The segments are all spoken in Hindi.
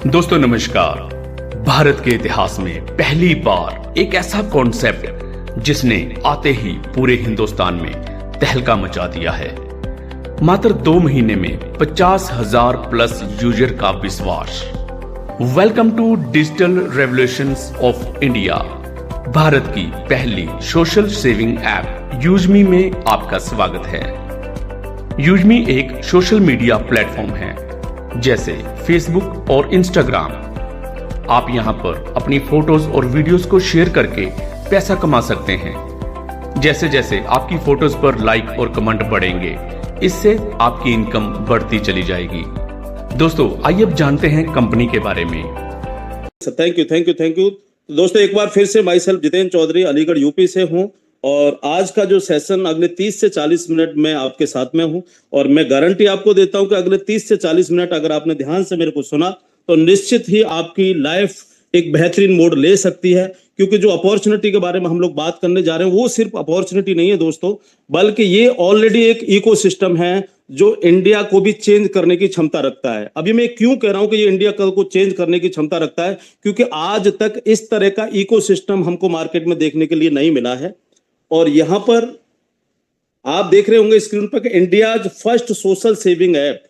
दोस्तों नमस्कार। भारत के इतिहास में पहली बार एक ऐसा कॉन्सेप्ट जिसने आते ही पूरे हिंदुस्तान में तहलका मचा दिया है। मात्र 2 महीने में 50,000 प्लस यूजर का विश्वास। Welcome to digital revolutions of India. Bharat की पहली सोशल सेविंग ऐप यूजमी में आपका स्वागत है। यूजमी एक सोशल मीडिया प्लेटफॉर्म है जैसे फेसबुक और इंस्टाग्राम। आप यहां पर अपनी फोटोज और वीडियोस को शेयर करके पैसा कमा सकते हैं। जैसे जैसे आपकी फोटोज पर लाइक और कमेंट बढ़ेंगे, इससे आपकी इनकम बढ़ती चली जाएगी। दोस्तों आइए अब जानते हैं कंपनी के बारे में। Thank you. दोस्तों एक बार फिर से myself Jitendra Chaudhary Aligarh UP से हूं और आज का जो सेशन अगले 30 से 40 मिनट में आपके साथ में हूं और मैं गारंटी आपको देता हूं कि अगले 30 से 40 मिनट अगर आपने ध्यान से मेरे को सुना तो निश्चित ही आपकी लाइफ एक बेहतरीन मोड़ ले सकती है। क्योंकि जो अपॉर्चुनिटी के बारे में हम लोग बात करने जा रहे हैं वो सिर्फ अपॉर्चुनिटी नहीं है दोस्तों, बल्कि ये ऑलरेडी एक इकोसिस्टम है जो इंडिया को भी चेंज करने की क्षमता रखता है। अभी मैं क्यों कह रहा हूं कि ये इंडिया को चेंज करने की क्षमता रखता है, क्योंकि आज तक इस तरह का इकोसिस्टम हमको मार्केट में देखने के लिए नहीं मिला है। और यहां पर आप देख रहे होंगे स्क्रीन पर कि India first social saving app,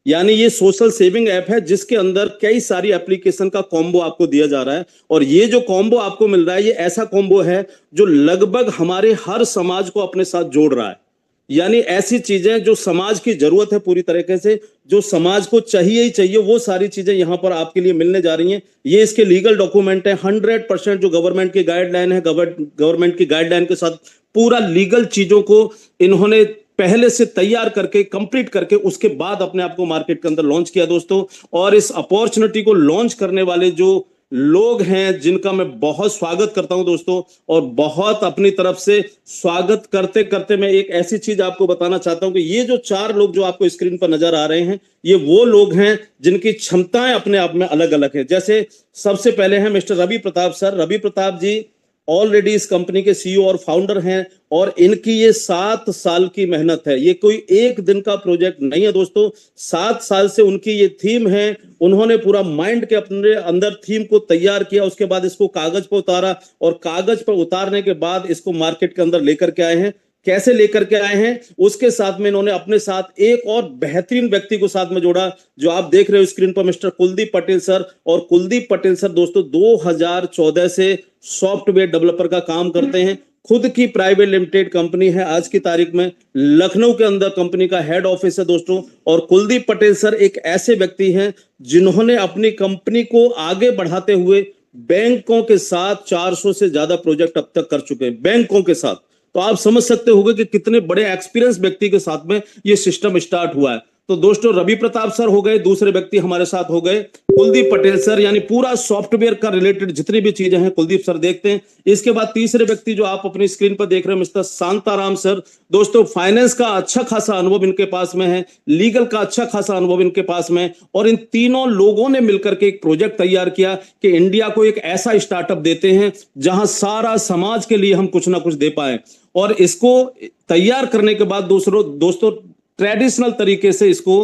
यानी ये सोशल सेविंग ऐप है जिसके अंदर कई सारी एप्लीकेशन का कॉम्बो आपको दिया जा रहा है। और ये जो कॉम्बो आपको मिल रहा है ये ऐसा कॉम्बो है जो लगभग हमारे हर समाज को अपने साथ जोड़ रहा है। यानी ऐसी चीजें जो समाज की जरूरत है, पूरी तरीके से जो समाज को चाहिए ही चाहिए, वो सारी चीजें यहां पर आपके लिए मिलने जा रही हैं। ये इसके लीगल डॉक्यूमेंट है 100% जो गवर्नमेंट की गाइडलाइन है, गवर्नमेंट की गाइडलाइन के साथ पूरा लीगल चीजों को इन्होंने पहले से तैयार करके कंप्लीट करके उसके बाद अपने आप को मार्केट के अंदर लॉन्च किया दोस्तों। और इस अपॉर्चुनिटी को लॉन्च करने वाले जो लोग हैं जिनका मैं बहुत स्वागत करता हूं दोस्तों, और बहुत अपनी तरफ से स्वागत करते करते मैं एक ऐसी चीज आपको बताना चाहता हूं कि ये जो 4 लोग जो आपको स्क्रीन पर नजर आ रहे हैं ये वो लोग हैं जिनकी क्षमताएं अपने आप में अलग अलग है। जैसे सबसे पहले हैं मिस्टर रवि प्रताप सर। रवि प्रताप जी ऑलरेडी इस कंपनी के सीईओ और फाउंडर हैं और इनकी ये 7 साल की मेहनत है। ये कोई एक दिन का प्रोजेक्ट नहीं है दोस्तों, 7 साल से उनकी ये थीम है। उन्होंने पूरा माइंड के अपने अंदर थीम को तैयार किया, उसके बाद इसको कागज पर उतारा और कागज पर उतारने के बाद इसको मार्केट के अंदर लेकर के आए हैं। कैसे लेकर के आए हैं उसके साथ में इन्होंने अपने साथ एक और बेहतरीन व्यक्ति को साथ में जोड़ा जो आप देख रहे हो स्क्रीन पर, मिस्टर कुलदीप पटेल सर। और कुलदीप पटेल सर दोस्तों 2014 से सॉफ्टवेयर डेवलपर का काम करते हैं। खुद की प्राइवेट लिमिटेड कंपनी है, आज की तारीख में लखनऊ के अंदर कंपनी का हेड ऑफिस है दोस्तों। और कुलदीप पटेल सर एक ऐसे व्यक्ति हैं जिन्होंने अपनी कंपनी को आगे बढ़ाते हुए बैंकों के साथ 400 से ज्यादा प्रोजेक्ट अब तक कर चुके हैं, बैंकों के साथ। तो आप समझ सकते होंगे कि कितने बड़े एक्सपीरियंस व्यक्ति के साथ में ये सिस्टम स्टार्ट हुआ है। तो दोस्तों रवि प्रताप सर हो गए, दूसरे व्यक्ति हमारे साथ हो गए कुलदीप पटेल सर, यानी पूरा सॉफ्टवेयर का रिलेटेड जितनी भी चीजें हैं कुलदीप सर देखते हैं। इसके बाद तीसरे व्यक्ति जो आप अपनी स्क्रीन पर देख रहे हैं मिस्टर शांताराम सर। दोस्तों फाइनेंस का अच्छा खासा अनुभव इनके पास में है, लीगल का अच्छा खासा अनुभव इनके पास में, और इन तीनों लोगों ने मिलकर के एक प्रोजेक्ट तैयार किया कि इंडिया को एक ऐसा स्टार्टअप देते हैं जहां सारा समाज के लिए हम कुछ ना कुछ दे पाए। और इसको तैयार करने के बाद दोस्तों ट्रेडिशनल तरीके से इसको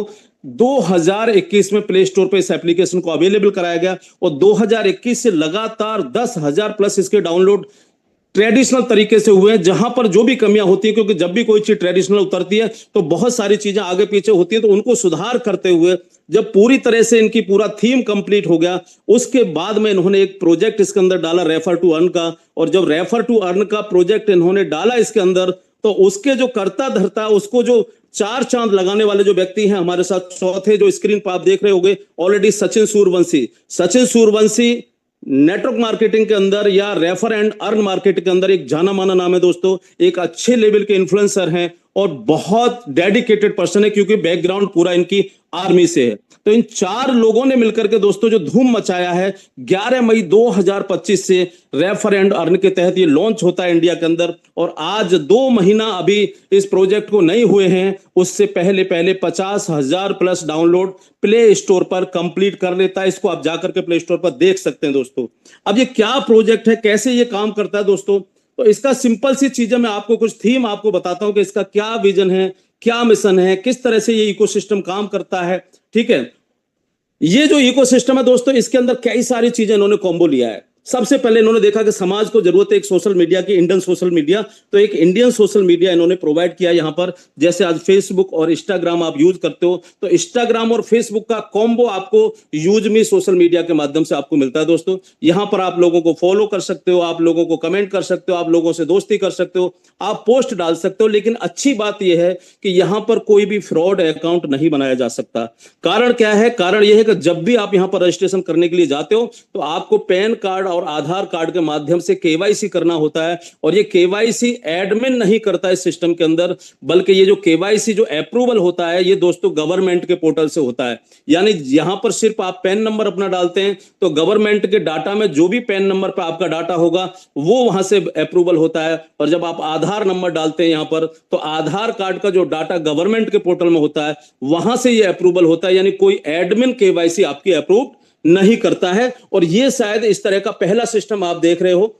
2021 में प्ले स्टोर पे इस एप्लीकेशन को अवेलेबल कराया गया और 2021 से लगातार 10,000 प्लस इसके डाउनलोड ट्रेडिशनल तरीके से हुए हैं। जहां पर जो भी कमियां होती है, क्योंकि जब भी कोई चीज ट्रेडिशनल उतरती है तो बहुत सारी चीजें आगे पीछे होती है, तो उनको सुधार करते हुए जब पूरी तरह से इनकी पूरा थीम कंप्लीट हो गया उसके बाद में इन्होंने एक प्रोजेक्ट इसके अंदर डाला रेफर टू अर्न का। और जब रेफर टू अर्न का प्रोजेक्ट इन्होंने डाला इसके अंदर तो उसके जो करता धरता, उसको जो 4 चांद लगाने वाले जो व्यक्ति हैं हमारे साथ चौथे जो स्क्रीन पर आप देख रहे होंगे already Sachin Suryavanshi. Sachin Suryavanshi network marketing के अंदर या रेफर एंड अर्न मार्केटिंग के अंदर एक जाना माना नाम है दोस्तों। एक अच्छे लेवल के इन्फ्लुएंसर हैं और बहुत डेडिकेटेड पर्सन है, क्योंकि बैकग्राउंड पूरा इनकी आर्मी से है। तो इन 4 लोगों ने मिलकर के दोस्तों जो धूम मचाया है, 11 मई 2025 से रेफर एंड अर्न के तहत ये लॉन्च होता है इंडिया के अंदर। और आज 2 महीना अभी इस प्रोजेक्ट को नहीं हुए हैं, उससे पहले 50,000 प्लस डाउनलोड प्ले स्टोर पर कंप्लीट कर लेता है। इसको आप जाकर के प्ले स्टोर पर देख सकते हैं दोस्तों। अब ये क्या प्रोजेक्ट है, कैसे ये काम करता है दोस्तों, तो इसका सिंपल सी चीजें मैं आपको कुछ थीम आपको बताता हूं कि इसका क्या विजन है, क्या मिशन है, किस तरह से ये इकोसिस्टम काम करता है। ठीक है, ये जो इकोसिस्टम है दोस्तों, इसके अंदर कई सारी चीजें इन्होंने कॉम्बो लिया है। सबसे पहले इन्होंने देखा कि समाज को जरूरत है एक सोशल मीडिया की, इंडियन सोशल मीडिया, तो एक इंडियन सोशल मीडिया इन्होंने प्रोवाइड किया यहां पर। जैसे आज फेसबुक और इंस्टाग्राम आप यूज करते हो, तो इंस्टाग्राम और फेसबुक का कॉम्बो आपको यूज मी सोशल मीडिया के माध्यम से आपको मिलता है दोस्तों। यहां पर आप लोगों को फॉलो कर सकते हो, आप लोगों को कमेंट कर सकते हो, आप लोगों से दोस्ती कर सकते हो, आप पोस्ट डाल सकते हो। लेकिन अच्छी बात यह है कि यहां पर कोई भी फ्रॉड अकाउंट नहीं बनाया जा सकता। कारण क्या है? कारण यह है कि जब भी आप यहां पर रजिस्ट्रेशन करने के लिए जाते हो, तो आपको पैन कार्ड और आधार कार्ड के माध्यम से केवाईसी करना होता है। और ये केवाईसी एडमिन नहीं करता है सिस्टम के अंदर, बल्कि ये जो केवाईसी जो अप्रूवल होता है, ये दोस्तों गवर्नमेंट के पोर्टल से होता है। यानी यहां पर सिर्फ आप पैन नंबर अपना डालते हैं, तो गवर्नमेंट के डाटा में जो भी पैन नंबर पर आपका डाटा होगा वो वहां से अप्रूवल होता है। और जब आप आधार नंबर डालते हैं यहां पर, तो आधार कार्ड का जो डाटा गवर्नमेंट के पोर्टल में होता है, वहां से ये अप्रूवल होता है। यानी कोई एडमिन केवाईसी आपकी अप्रूव नहीं करता है। और ये शायद इस तरह का पहला सिस्टम आप देख रहे हो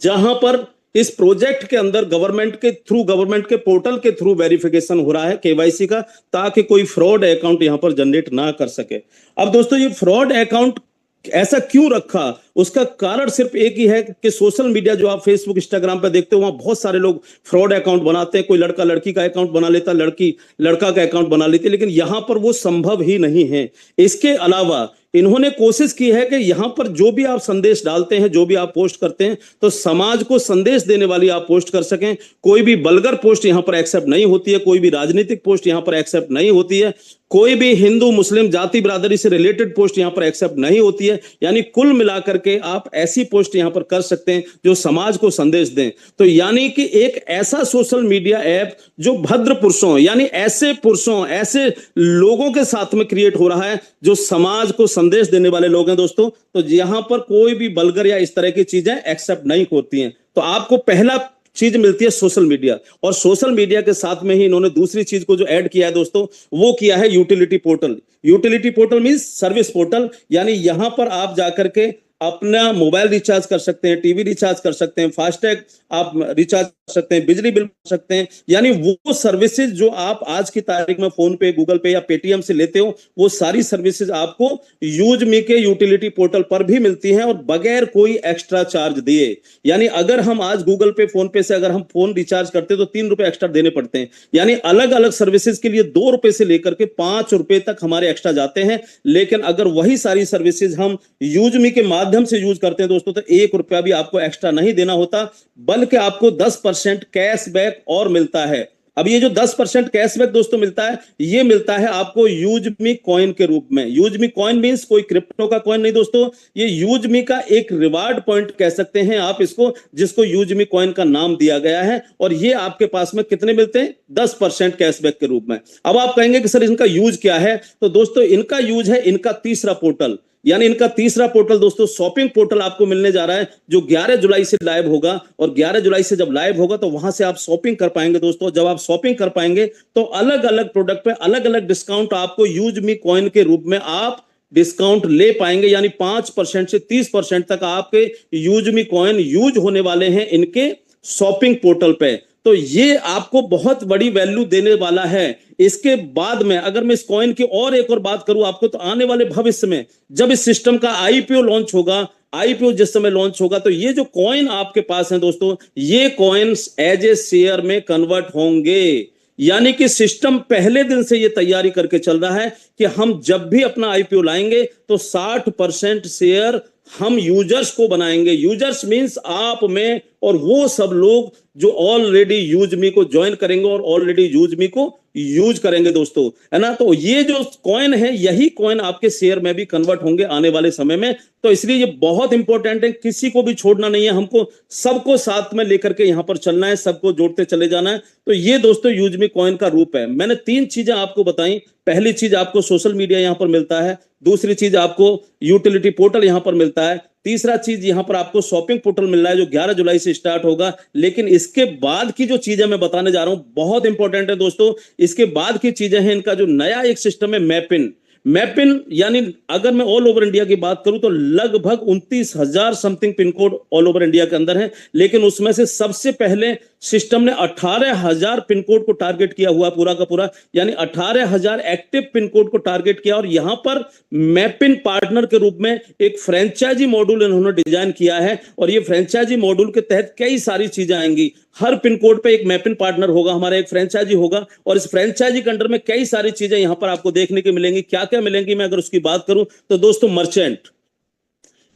जहां पर इस प्रोजेक्ट के अंदर गवर्नमेंट के थ्रू, गवर्नमेंट के पोर्टल के थ्रू वेरिफिकेशन हो रहा है केवाईसी का, ताकि कोई फ्रॉड अकाउंट यहां पर जनरेट ना कर सके। अब दोस्तों, ये फ्रॉड अकाउंट ऐसा क्यों रखा? उसका कारण सिर्फ एक ही है कि सोशल मीडिया जो आप फेसबुक इंस्टाग्राम पे देखते हो, वहां बहुत सारे लोग फ्रॉड अकाउंट बनाते हैं। कोई लड़का लड़की का अकाउंट बना लेता, लड़की लड़का का अकाउंट बना लेती है, लेकिन यहां पर वो संभव ही नहीं है। इसके अलावा इन्होंने कोशिश की है कि यहां पर जो भी आप संदेश डालते हैं, जो भी आप पोस्ट करते हैं, तो समाज को संदेश देने वाली आप पोस्ट कर सकें। कोई भी वल्गर पोस्ट यहां पर एक्सेप्ट नहीं होती है, कोई भी राजनीतिक पोस्ट यहां पर एक्सेप्ट नहीं होती है, कोई भी हिंदू मुस्लिम जाति बिरादरी से रिलेटेड पोस्ट यहां पर एक्सेप्ट नहीं होती है। यानी कुल मिलाकर के आप ऐसी पोस्ट यहां पर कर सकते हैं जो समाज को संदेश दें। तो यानी कि एक ऐसा सोशल मीडिया ऐप जो भद्र पुरुषों, यानी ऐसे पुरुषों, ऐसे लोगों के साथ में क्रिएट हो रहा है जो समाज को संदेश देने वाले लोग हैं दोस्तों। तो यहां पर कोई भी वल्गर या इस तरह की चीजें एक्सेप्ट नहीं होती हैं। तो आपको पहला चीज मिलती है सोशल मीडिया, और सोशल मीडिया के साथ में ही इन्होंने दूसरी चीज को जो ऐड किया है दोस्तों, वो किया है utility portal. Utility portal means service portal. यानी यहां पर आप जाकर के अपना मोबाइल रिचार्ज कर सकते हैं, टीवी रिचार्ज कर सकते हैं, फास्टैग आप रिचार्ज कर सकते हैं, बिजली बिल भर सकते हैं। यानी वो सर्विसेज जो आप आज की तारीख में फोन पे, गूगल पे या पेटीएम से लेते हो, वो सारी सर्विसेज आपको यूज मी के यूटिलिटी पोर्टल पर भी मिलती हैं, और बगैर कोई एक्स्ट्रा चार्ज दिए। यानी अगर हम आज गूगल पे, फोन पे से अगर हम फोन रिचार्ज करते हैं, तो 3 रुपए एक्स्ट्रा देने पड़ते हैं। यानी अलग अलग सर्विसेज के लिए 2 रुपए से लेकर के 5 रुपए तक हमारे एक्स्ट्रा जाते हैं। लेकिन अगर वही सारी सर्विसेज हम यूज मी के माध्यम से यूज करते हैं दोस्तों, तो 1 रुपया भी आपको एक्स्ट्रा नहीं देना होता, बल्कि आपको 10% कैशबैक और मिलता है। अब ये जो 10% कैशबैक दोस्तों मिलता है, ये मिलता है आपको यूज मी कॉइन के रूप में। यूज मी कॉइन मींस कोई क्रिप्टो का कॉइन नहीं दोस्तों, ये यूज मी का एक रिवार्ड पॉइंट कह सकते हैं आप इसको, जिसको यूज मी कॉइन का नाम दिया गया है। और ये आपके पास में कितने मिलते हैं? 10% कैशबैक के रूप में। अब आप कहेंगे कि सर इनका यूज क्या है? तो दोस्तों, इनका यूज है इनका तीसरा पोर्टल। यानी इनका तीसरा पोर्टल दोस्तों शॉपिंग पोर्टल आपको मिलने जा रहा है, जो 11 जुलाई से लाइव होगा। और 11 जुलाई से जब लाइव होगा, तो वहां से आप शॉपिंग कर पाएंगे दोस्तों। जब आप शॉपिंग कर पाएंगे, तो अलग अलग प्रोडक्ट पे अलग अलग डिस्काउंट आपको यूज मी कॉइन के रूप में आप डिस्काउंट ले पाएंगे। यानी 5% से 30% तक आपके यूज मी कॉइन यूज होने वाले हैं इनके शॉपिंग पोर्टल पे। तो ये आपको बहुत बड़ी वैल्यू देने वाला है। इसके बाद में अगर मैं इस कॉइन की और एक और बात करूं आपको, तो आने वाले भविष्य में जब इस सिस्टम का आईपीओ लॉन्च होगा, आईपीओ जिस समय लॉन्च होगा, तो ये जो कॉइन आपके पास है दोस्तों, ये कॉइन्स एज ए शेयर में कन्वर्ट होंगे। यानी कि सिस्टम पहले दिन से ये तैयारी करके चल रहा है कि हम जब भी अपना आईपीओ लाएंगे, तो 60% शेयर हम यूजर्स को बनाएंगे। यूजर्स मींस आप में और वो सब लोग जो ऑलरेडी यूज मी को ज्वाइन करेंगे और ऑलरेडी यूज मी को यूज करेंगे दोस्तों, है ना। तो ये जो कॉइन है, यही कॉइन आपके शेयर में भी कन्वर्ट होंगे आने वाले समय में। तो इसलिए ये बहुत इंपॉर्टेंट है, किसी को भी छोड़ना नहीं है, हमको सबको साथ में लेकर के यहां पर चलना है, सबको जोड़ते चले जाना है। तो ये दोस्तों यूज मी कॉइन का रूप है। मैंने 3 चीजें आपको बताई। पहली चीज आपको सोशल मीडिया यहां पर मिलता है, दूसरी चीज आपको यूटिलिटी पोर्टल यहां पर मिलता है, तीसरा चीज यहां पर आपको शॉपिंग पोर्टल मिल रहा है जो 11 जुलाई से स्टार्ट होगा। लेकिन इसके बाद की जो चीजें मैं बताने जा रहा हूं बहुत इंपॉर्टेंट है दोस्तों। इसके बाद की चीजें हैं, इनका जो नया एक सिस्टम है मैपिन। मैपिन यानी अगर मैं ऑल ओवर इंडिया की बात करूं, तो लगभग 29,000 something pin code all over India के अंदर है। लेकिन उसमें से सबसे पहले सिस्टम ने 18,000 पिन कोड को टारगेट किया हुआ पूरा का पूरा, यानी 18,000 एक्टिव पिन कोड को टारगेट किया। और यहां पर मैपिन पार्टनर के रूप में एक फ्रेंचाइजी मॉड्यूल इन्होंने डिजाइन किया है, और ये फ्रेंचाइजी मॉड्यूल के तहत कई सारी चीजें आएंगी। हर पिन कोड पे एक मैपिन पार्टनर होगा, हमारा एक फ्रेंचाइजी होगा, और इस फ्रेंचाइजी के अंडर में कई सारी चीजें यहां पर आपको देखने को मिलेंगी। क्या क्या मिलेंगी, मैं अगर उसकी बात करूं तो दोस्तों, मर्चेंट,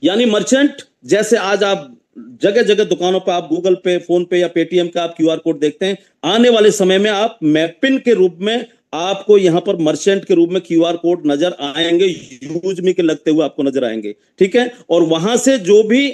यानी मर्चेंट, जैसे आज आप जगह जगह दुकानों पर आप गूगल पे, फोन पे या पेटीएम का आप क्यूआर कोड देखते हैं, आने वाले समय में आप मैपिन के रूप में आपको यहां पर मर्चेंट के रूप में क्यूआर कोड नजर आएंगे, यूजमी के लगते हुए आपको नजर आएंगे, ठीक है। और वहां से जो भी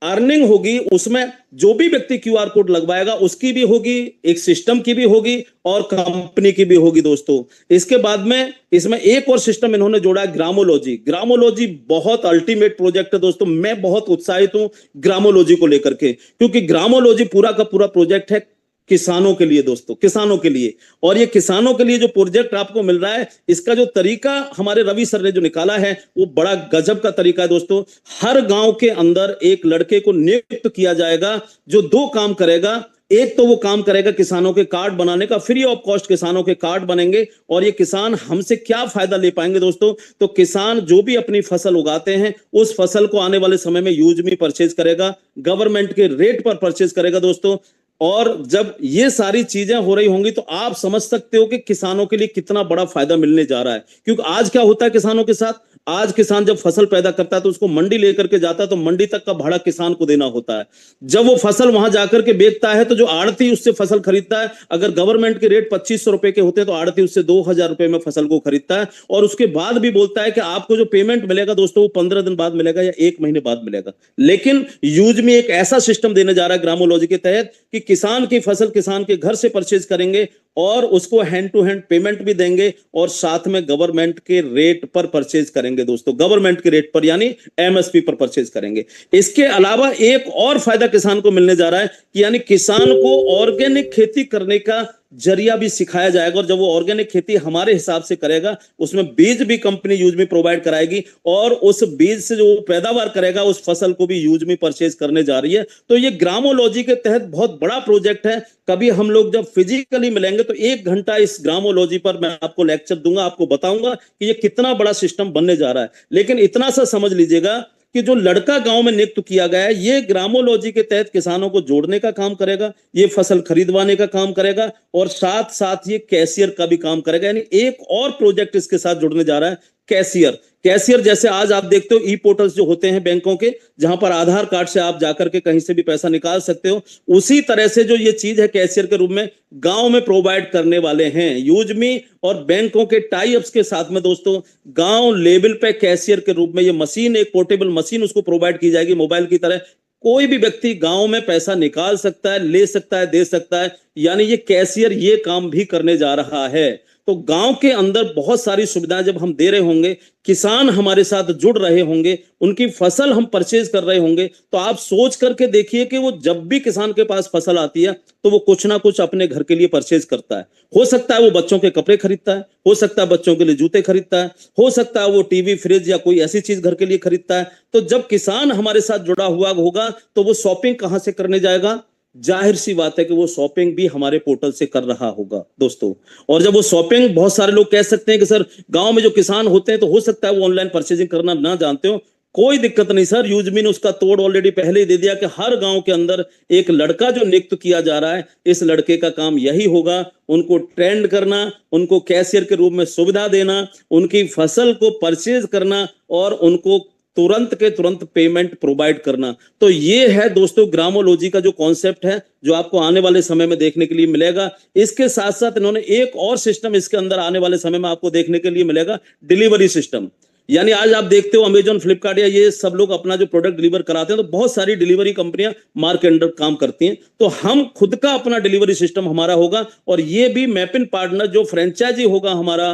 अर्निंग होगी, उसमें जो भी व्यक्ति क्यूआर कोड लगवाएगा उसकी भी होगी, एक सिस्टम की भी होगी और कंपनी की भी होगी दोस्तों। इसके बाद में इसमें एक और सिस्टम इन्होंने जोड़ा है, ग्रामोलॉजी। ग्रामोलॉजी बहुत अल्टीमेट प्रोजेक्ट है दोस्तों, मैं बहुत उत्साहित हूं ग्रामोलॉजी को लेकर के, क्योंकि ग्रामोलॉजी पूरा का पूरा प्रोजेक्ट है किसानों के लिए दोस्तों, किसानों के लिए। और ये किसानों के लिए जो प्रोजेक्ट आपको मिल रहा है, इसका जो तरीका हमारे रवि सर ने जो निकाला है वो बड़ा गजब का तरीका है दोस्तों। हर गांव के अंदर एक लड़के को नियुक्त किया जाएगा जो दो काम करेगा। एक तो वो काम करेगा किसानों के कार्ड बनाने का, फ्री ऑफ कॉस्ट किसानों के कार्ड बनेंगे। और ये किसान हमसे क्या फायदा ले पाएंगे दोस्तों, तो किसान जो भी अपनी फसल उगाते हैं उस फसल को आने वाले समय में यूजमी परचेज करेगा, गवर्नमेंट के रेट पर परचेज करेगा दोस्तों। और जब ये सारी चीजें हो रही होंगी तो आप समझ सकते हो कि किसानों के लिए कितना बड़ा फायदा मिलने जा रहा है। क्योंकि आज क्या होता है किसानों के साथ, आज किसान जब फसल पैदा करता है तो उसको मंडी लेकर के जाता है, तो मंडी तक का भाड़ा किसान को देना होता है। जब वो फसल वहां जाकर के बेचता है तो जो आड़ती उससे फसल खरीदता है, अगर गवर्नमेंट के रेट 2500 रुपए के होते हैं तो आड़ती उससे 2000 रुपए में फसल को खरीदता है। और उसके बाद भी बोलता है कि आपको जो पेमेंट मिलेगा दोस्तों वो 15 दिन बाद मिलेगा या 1 महीने बाद मिलेगा। लेकिन यूज में एक ऐसा सिस्टम देने जा रहा है ग्रामोलॉजी के तहत कि किसान की फसल किसान के घर से परचेज करेंगे और उसको हैंड टू हैंड पेमेंट भी देंगे, और साथ में गवर्नमेंट के रेट पर परचेज करेंगे दोस्तों, गवर्नमेंट के रेट पर यानी एमएसपी पर परचेज करेंगे। इसके अलावा एक और फायदा किसान को मिलने जा रहा है कि यानी किसान को ऑर्गेनिक खेती करने का जरिया भी सिखाया जाएगा। और जब वो ऑर्गेनिक खेती हमारे हिसाब से करेगा, उसमें बीज भी कंपनी यूज में प्रोवाइड कराएगी, और उस बीज से जो पैदावार करेगा उस फसल को भी यूज में परचेज करने जा रही है। तो ये ग्रामोलॉजी के तहत बहुत बड़ा प्रोजेक्ट है। कभी हम लोग जब फिजिकली मिलेंगे तो 1 घंटा इस ग्रामोलॉजी पर मैं आपको लेक्चर दूंगा, आपको बताऊंगा कि ये कितना बड़ा सिस्टम बनने जा रहा है। लेकिन इतना सा समझ लीजिएगा कि जो लड़का गांव में नियुक्त किया गया है, ये ग्रामोलॉजी के तहत किसानों को जोड़ने का काम करेगा, ये फसल खरीदवाने का काम करेगा, और साथ साथ ये कैशियर का भी काम करेगा। यानी एक और प्रोजेक्ट इसके साथ जुड़ने जा रहा है, कैशियर। कैशियर जैसे आज आप देखते हो ई पोर्टल्स जो होते हैं बैंकों के, जहां पर आधार कार्ड से आप जाकर के कहीं से भी पैसा निकाल सकते हो, उसी तरह से जो ये चीज है कैशियर के रूप में गांव में प्रोवाइड करने वाले हैं यूजमी। और बैंकों के टाई अप्स के साथ में दोस्तों गांव लेवल पे कैशियर के रूप में ये मशीन, एक पोर्टेबल मशीन उसको प्रोवाइड की जाएगी मोबाइल की तरह। कोई भी व्यक्ति गांव में पैसा निकाल सकता है, ले सकता है, दे सकता है। यानी ये कैशियर ये काम भी करने जा रहा है। तो गांव के अंदर बहुत सारी सुविधाएं जब हम दे रहे होंगे, किसान हमारे साथ जुड़ रहे होंगे, उनकी फसल हम परचेज कर रहे होंगे, तो आप सोच करके देखिए कि वो जब भी किसान के पास फसल आती है तो वो कुछ ना कुछ अपने घर के लिए परचेज करता है। हो सकता है वो बच्चों के कपड़े खरीदता है, हो सकता है बच्चों के लिए जूते खरीदता है, हो सकता है वो टीवी, फ्रिज या कोई ऐसी चीज घर के लिए खरीदता है। तो जब किसान हमारे साथ जुड़ा हुआ होगा तो वो शॉपिंग कहां से करने जाएगा? जाहिर सी बात है कि वो शॉपिंग भी हमारे पोर्टल से कर रहा होगा दोस्तों। और जब वो शॉपिंग, बहुत सारे लोग कह सकते हैं कि सर गांव में जो किसान होते हैं तो हो सकता है वो ऑनलाइन परचेजिंग करना ना जानते हो। कोई दिक्कत नहीं सर, यूजमी ने उसका तोड़ ऑलरेडी पहले ही दे दिया कि हर गांव के अंदर एक लड़का जो नियुक्त किया जा रहा है, इस लड़के का काम यही होगा, उनको ट्रेंड करना, उनको कैशियर के रूप में सुविधा देना, उनकी फसल को परचेज करना और उनको तुरंत के तुरंत पेमेंट प्रोवाइड करना। तो ये है दोस्तों ग्रामोलॉजी का जो कॉन्सेप्ट है, जो आपको आने वाले समय में देखने के लिए मिलेगा। इसके साथ साथ इन्होंने एक और सिस्टम इसके अंदर आने वाले समय में आपको देखने के लिए मिलेगा, डिलीवरी सिस्टम। यानी आज आप देखते हो अमेजॉन, फ्लिपकार्ट या ये सब लोग अपना जो प्रोडक्ट डिलीवर कराते हैं तो बहुत सारी डिलीवरी कंपनियां मार्क के अंडर काम करती हैं। तो हम खुद का अपना डिलीवरी सिस्टम हमारा होगा, और ये भी मैपिन पार्टनर जो फ्रेंचाइजी होगा हमारा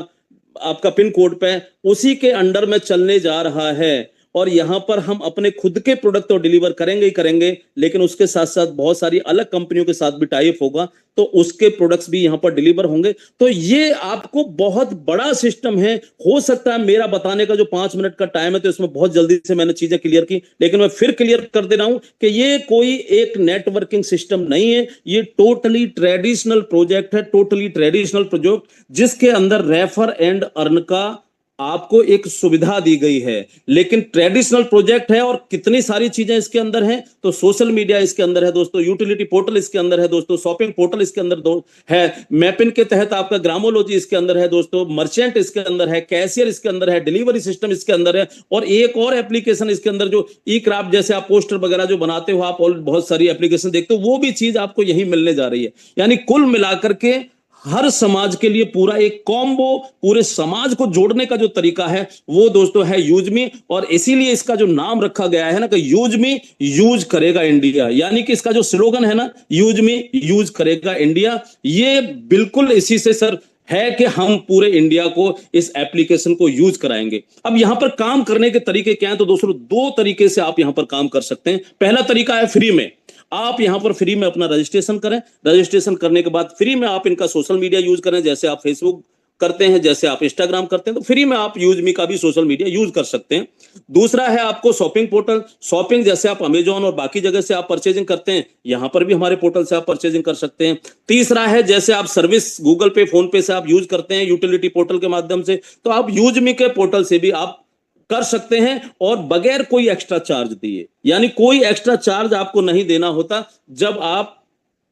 आपका पिन कोड पे, उसी के अंडर में चलने जा रहा है। और यहाँ पर हम अपने खुद के प्रोडक्ट तो डिलीवर करेंगे ही करेंगे, लेकिन उसके साथ साथ बहुत सारी अलग कंपनियों के साथ भी टाई अप होगा, तो उसके प्रोडक्ट्स भी यहाँ पर डिलीवर होंगे। तो ये आपको बहुत बड़ा सिस्टम है। हो सकता है मेरा बताने का जो 5 मिनट का टाइम है तो इसमें बहुत जल्दी से मैंने चीजें क्लियर की, लेकिन मैं फिर क्लियर कर दे रहा हूं कि ये कोई एक नेटवर्किंग सिस्टम नहीं है, ये टोटली ट्रेडिशनल प्रोजेक्ट है, टोटली ट्रेडिशनल प्रोजेक्ट, जिसके अंदर रेफर एंड अर्न का आपको एक सुविधा दी गई है। लेकिन ट्रेडिशनल प्रोजेक्ट है और कितनी सारी चीजें इसके अंदर हैं, तो सोशल मीडिया इसके अंदर है दोस्तों, यूटिलिटी पोर्टल इसके अंदर है दोस्तों, शॉपिंग पोर्टल इसके अंदर है, मैपिन के तहत आपका ग्रामोलॉजी इसके अंदर है दोस्तों, मर्चेंट इसके अंदर है, कैशियर इसके अंदर है, डिलीवरी सिस्टम इसके अंदर है, और एक और एप्लीकेशन इसके अंदर जो ई क्राफ्ट जैसे आप पोस्टर वगैरह जो बनाते हो, आप और बहुत सारी एप्लीकेशन देखते हो, वो भी चीज आपको यही मिलने जा रही है। यानी कुल मिलाकर के हर समाज के लिए पूरा एक कॉम्बो, पूरे समाज को जोड़ने का जो तरीका है वो दोस्तों है यूजमी, और इसीलिए इसका जो नाम रखा गया है ना कि यूजमी यूज करेगा इंडिया, यानी कि इसका जो स्लोगन है ना, यूजमी यूज करेगा इंडिया, ये बिल्कुल इसी से सर है कि हम पूरे इंडिया को इस एप्लीकेशन को यूज कराएंगे। अब यहां पर काम करने के तरीके क्या हैं, तो दोस्तों 2 तरीके से आप यहां पर काम कर सकते हैं। पहला तरीका है फ्री में, आप यहां पर फ्री में अपना रजिस्ट्रेशन करें, रजिस्ट्रेशन करने के बाद फ्री में आप इनका सोशल मीडिया यूज करें, जैसे आप फेसबुक करते हैं, जैसे आप इंस्टाग्राम करते हैं, तो फ्री में आप यूजमी का भी सोशल मीडिया यूज कर सकते हैं। दूसरा है आपको शॉपिंग पोर्टल, शॉपिंग जैसे आप अमेजॉन और बाकी जगह से आप परचेजिंग करते हैं, यहां पर भी हमारे पोर्टल से आप परचेजिंग कर सकते हैं। तीसरा है जैसे आप सर्विस गूगल पे, फोन पे से आप यूज करते हैं यूटिलिटी पोर्टल के माध्यम से, तो आप यूजमी के पोर्टल से भी आप कर सकते हैं, और बगैर कोई एक्स्ट्रा चार्ज दिए, यानी कोई एक्स्ट्रा चार्ज आपको नहीं देना होता जब आप